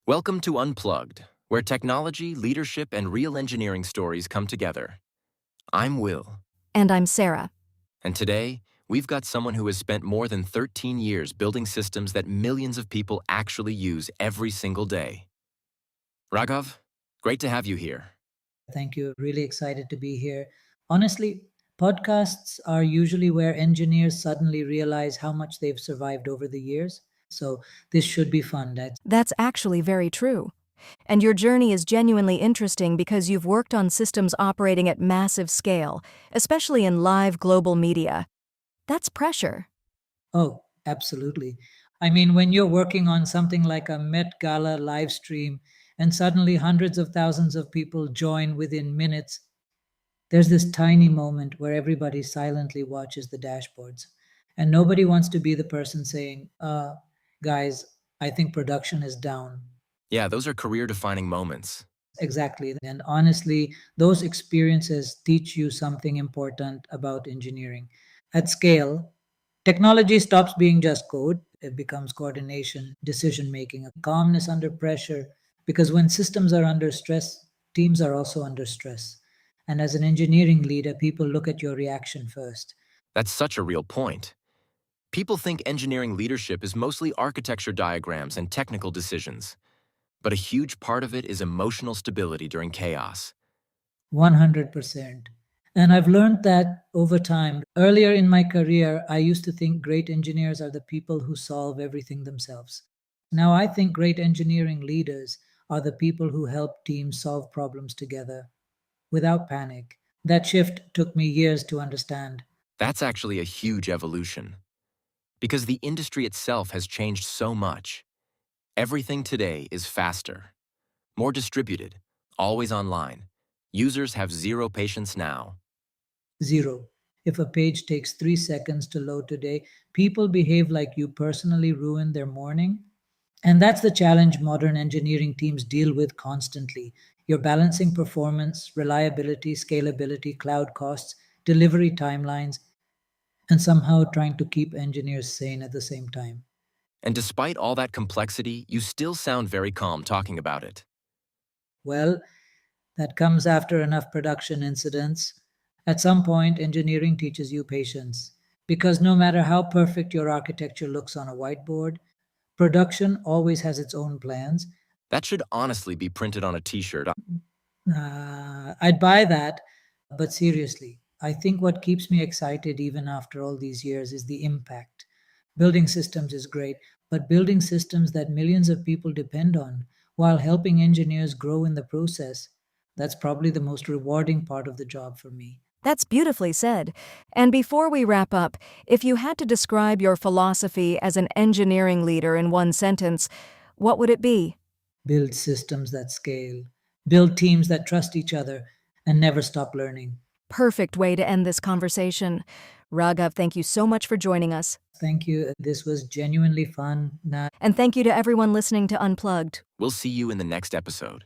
Welcome to UnPlugged, where technology, leadership, and real engineering stories come together. I'm Will, And I'm Sarah. and today, we've got someone who has spent more than 13 years building systems that millions of people actually use every single day. Raghav, great to have you here. Thank you. Really excited to be here. Honestly, podcasts are usually where engineers suddenly realize how much they've survived over the years. So this should be fun. That's actually very true. And your journey is genuinely interesting because you've worked on systems operating at massive scale, especially in live global media. That's pressure. Oh, absolutely. I mean, when you're working on something like a Met Gala live stream and suddenly hundreds of thousands of people join within minutes, there's this tiny moment where everybody silently watches the dashboards. And nobody wants to be the person saying, guys, I think production is down. Yeah, those are career-defining moments. Exactly. And honestly, those experiences teach you something important about engineering. At scale, technology stops being just code, it becomes coordination, decision making, a calmness under pressure. Because when systems are under stress, teams are also under stress. And as an engineering leader, people look at your reaction first. That's such a real point. People think engineering leadership is mostly architecture diagrams and technical decisions, but a huge part of it is emotional stability during chaos. 100%. And I've learned that over time. Earlier in my career, I used to think great engineers are the people who solve everything themselves. Now I think great engineering leaders are the people who help teams solve problems together without panic. That shift took me years to understand. That's actually a huge evolution, because the industry itself has changed so much. Everything today is faster, more distributed, always online. Users have zero patience now. Zero. If a page takes 3 seconds to load today, people behave like you personally ruined their morning. And that's the challenge modern engineering teams deal with constantly. You're balancing performance, reliability, scalability, cloud costs, delivery timelines, and somehow trying to keep engineers sane at the same time. And despite all that complexity, you still sound very calm talking about it. Well, that comes after enough production incidents. At some point, engineering teaches you patience. Because no matter how perfect your architecture looks on a whiteboard, production always has its own plans. That should honestly be printed on a t-shirt. I'd buy that, but seriously, I think what keeps me excited even after all these years is the impact. Building systems is great, but building systems that millions of people depend on while helping engineers grow in the process, that's probably the most rewarding part of the job for me. That's beautifully said. And before we wrap up, if you had to describe your philosophy as an engineering leader in one sentence, what would it be? Build systems that scale, build teams that trust each other, and never stop learning. Perfect way to end this conversation. Raghav, thank you so much for joining us. Thank you. This was genuinely fun. And thank you to everyone listening to Unplugged. We'll see you in the next episode.